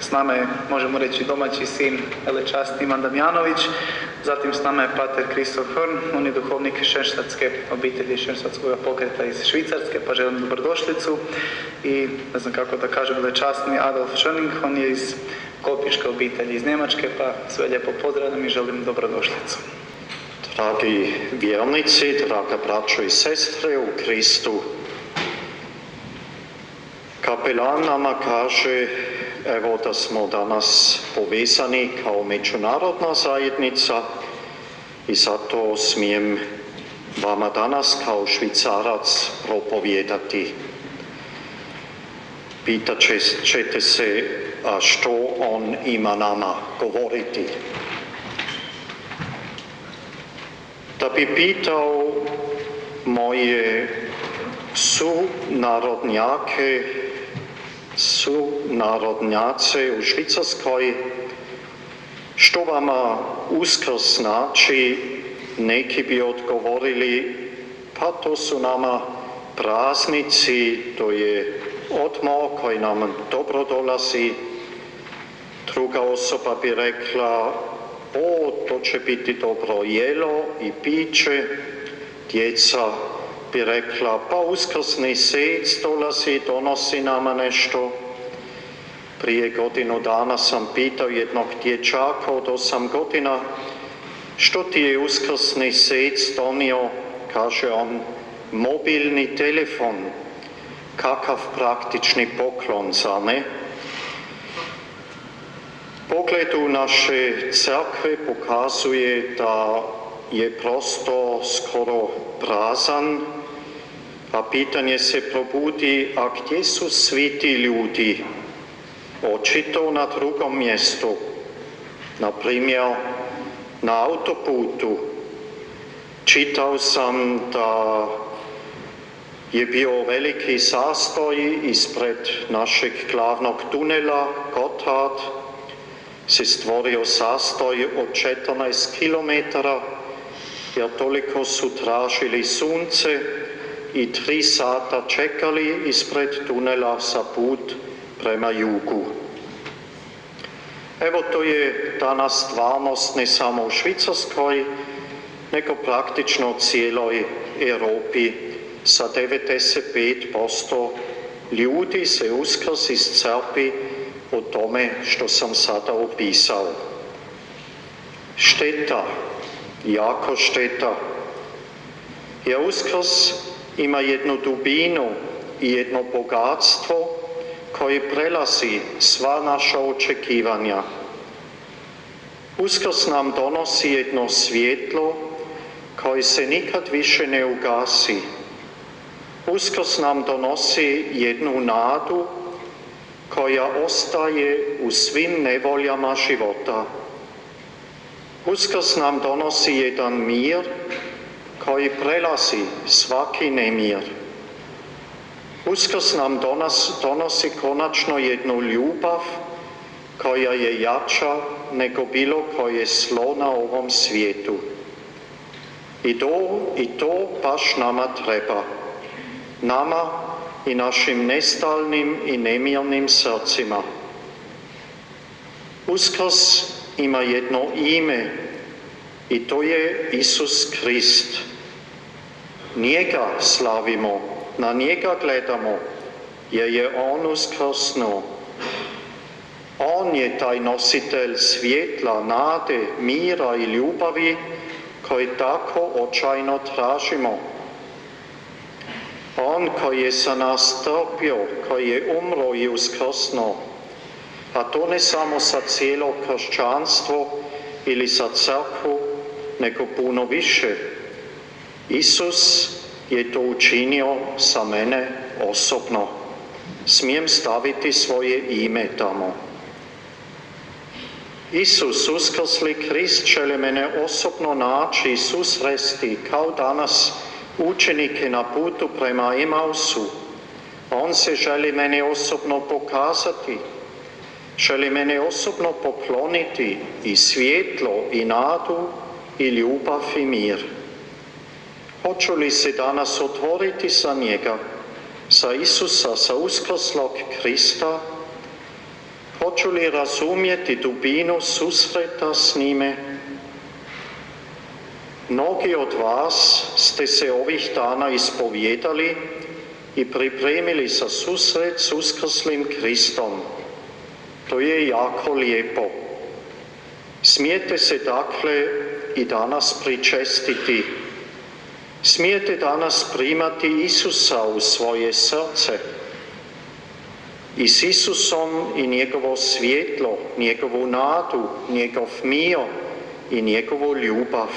S nama je, možemo reći, domaći sin velečasni Ivan Damjanović, zatim s nama je pater Kristof Horn, on je duhovnik Šenštadtske obitelji, Šenštadtskog pokreta iz Švicarske, pa želim dobrodošlicu. I ne znam kako da kažem, velečasni Adolf Schöning, on je iz Kopiške obitelji iz Njemačke, pa sve lijepo pozdravljam i želim dobrodošlicu. Dragi vjernici, draga braćo i sestre u Kristu, kapelan nama kaže, evo da smo danas povezani kao međunarodna zajednica i zato smijem vama danas kao Švicarac propovijedati. Pitat ćete se, a što on ima nama govoriti? Da bi pitao moje sunarodnjace u Švicarskoj, što vama Uskrs znači, neki bi odgovorili, pa to su nama praznici, to je odmor koji nam dobro dolazi. Druga osoba bi rekla, to će biti dobro jelo i piće. Djeca bi rekla, pa uskrsni sec dolazi, donosi nama nešto. Prije godinu dana sam pitao jednog dječaka od 8 godina, što ti je uskrsni sec donio? Kaže on, mobilni telefon. Kakav praktični poklon, zar ne? Pogled u naše crkve pokazuje da je prostor skoro prazan, a pitanje se probudi, a gdje su svi ti ljudi? Očito na drugom mjestu, na primjer na autoputu. Čitao sam da je bio veliki zastoj ispred našeg glavnog tunela Gotthard, se stvorio zastoj od 14 km, jer toliko su tražili sunce i 3 sata čekali ispred tunela za put prema jugu. Evo, to je danas stvarnost ne samo u Švicarskoj, nego praktično u cijeloj Europi. Sa 95% ljudi se Uskrs iscrpi o tome što sam sada opisao. Šteta, jako šteta. Jer Uskrs ima jednu dubinu i jedno bogatstvo koje prelazi sva naša očekivanja. Uskrs nam donosi jedno svjetlo koje se nikad više ne ugasi. Uskrs nam donosi jednu nadu koja ostaje u svim nevoljama života. Uskrs nam donosi jedan mir koji prelazi svaki nemir. Uskrs nam donosi konačno jednu ljubav koja je jača nego bilo koje zlo na ovom svijetu. I to baš nama treba. Nama i našim nestalnim i nemirnim srcima. Uskrs ima jedno ime i to je Isus Krist. Njega slavimo, na njega gledamo, jer je on uskrsnuo. On je taj nositelj svjetla, nade, mira i ljubavi koje tako očajno tražimo. On koji je za nas trpio, koji je umro i uskrsnuo, a to ne samo za cijelo kršćanstvo ili za crkvu, nego puno više. Isus je to učinio za mene osobno. Smijem staviti svoje ime tamo. Isus, uskrsli Krist, želi mene osobno naći i susresti kao danas učenike na putu prema Emausu. On se želi mene osobno pokazati, želi mene osobno pokloniti i svjetlo, i nadu, i ljubav, i mir. Hoću li se danas otvoriti za njega, za Isusa, za uskrslog Krista? Hoću li razumjeti dubinu susreta s njime? Mnogi od vas ste se ovih dana ispovijedali i pripremili za susret s uskrslim Kristom. To je jako lijepo. Smijete se dakle i danas pričestiti. Smijete danas primati Isusa u svoje srce. I s Isusom i njegovo svjetlo, njegovu nadu, njegov mir i njegovu ljubav.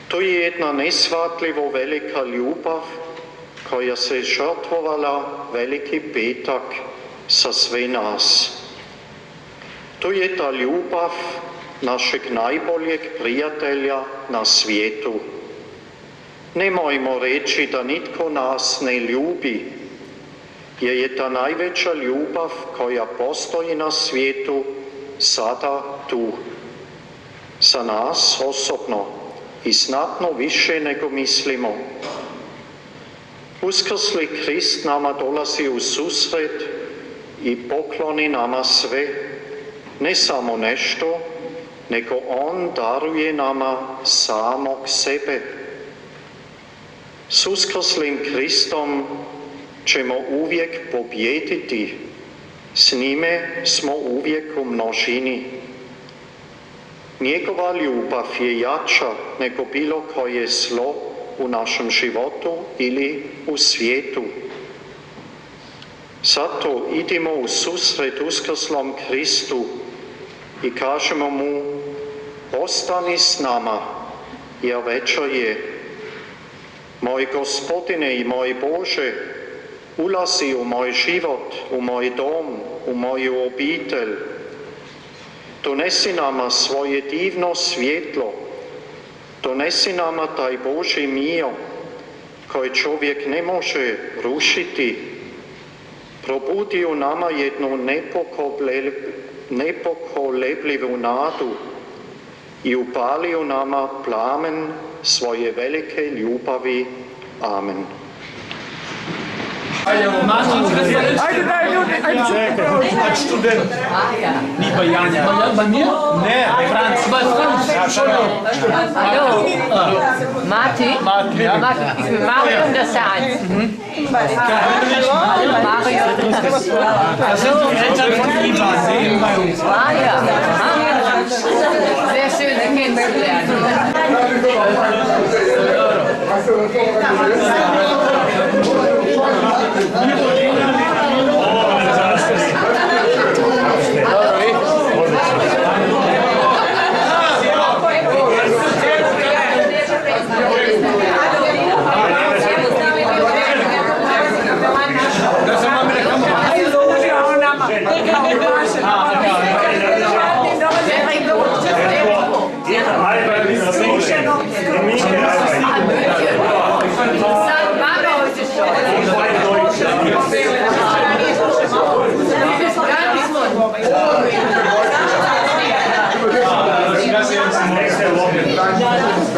To je jedna neshvatljivo velika ljubav koja se žrtvovala Veliki petak za sve nas. To je ta ljubav našeg najboljeg prijatelja na svijetu. Nemojmo reći da nitko nas ne ljubi, jer je ta najveća ljubav koja postoji na svijetu sada tu. Za nas osobno i znatno više nego mislimo. Uskrsli Krist nama dolazi u susret i pokloni nama sve, ne samo nešto, nego On daruje nama samog sebe. S uskrslim Kristom ćemo uvijek pobijediti, s njime smo uvijek u množini. Njegova ljubav je jača nego bilo koje zlo u našem životu ili u svijetu. Zato idimo u susret uskrslom Kristu i kažemo mu: ostani s nama, jer večer je. Moj Gospodine i moj Bože, ulazi u moj život, u moj dom, u moju obitelj. Donesi nama svoje divno svjetlo, donesi nama taj Božji mir koji čovjek ne može rušiti. Probudi u nama jednu nepokolebljivu nadu i upali u nama plamen svoje velike ljubavi. Amen. Ajde daj ljudi, ajde student. Niba Janja. Bei mir? Ne, Franz. Bei Franz. Hallo. Marti? Marti, ja. Ich bin Mario und das ist der Eins. Mario. Das sind die Eltern von Ivan, sehen bei uns. Ah ja. Sehr schön, Sie kennenzulernen.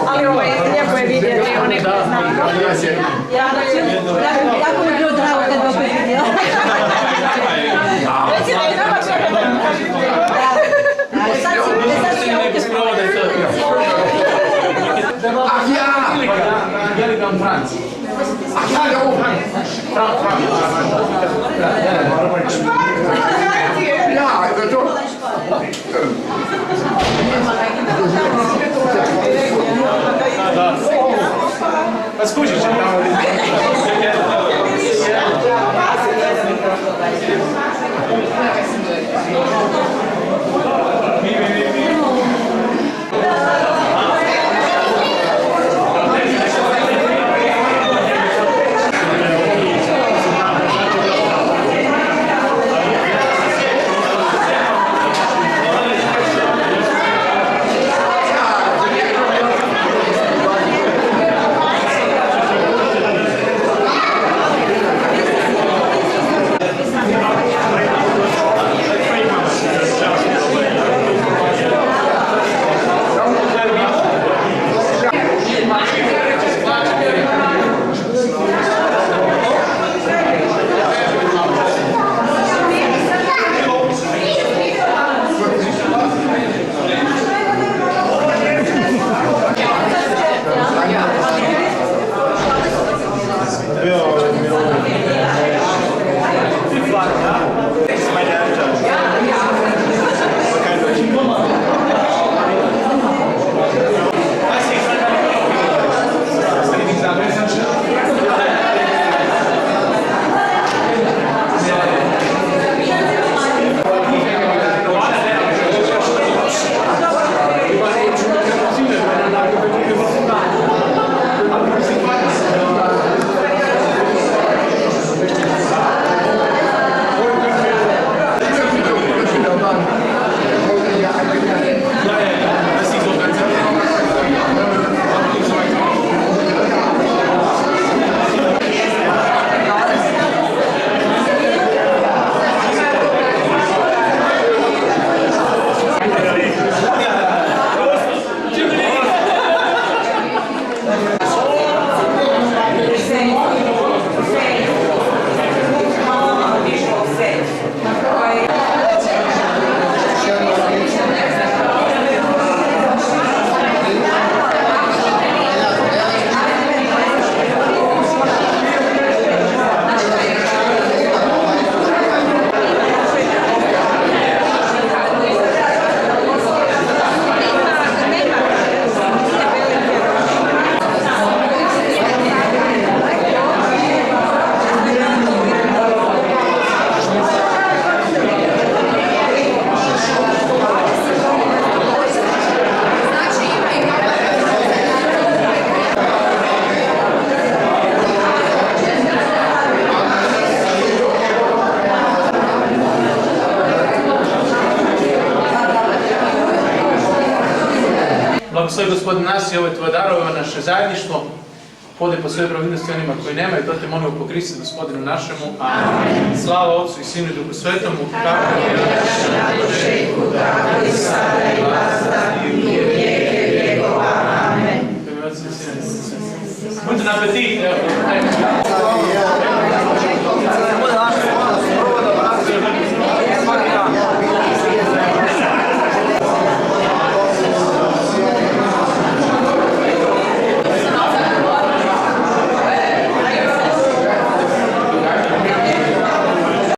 Ali ovo je lijepo je vidjeti one koji znaju. Jako mi je bilo drago kad bi opet vidjela. Reci da je nama čekaj. Sad si ovdje sprovode to. Ach ja! Gilligan Franz. Ach ja, da oben. Franz. Ja, also doch. Was kusisz? Blagoslovi Gospodin nas i ove tvoje darove, naše zajedništvo. Pode po svojoj pravilnosti onima koji nemaju, to te molimo po Kristu Gospodinu našemu. Amen. Slava Otcu i Sinu i Duhu Svetomu. Kako je na početku, tako i sada i vazda i u vijeke vjekova. Amen. Buďte na apetit.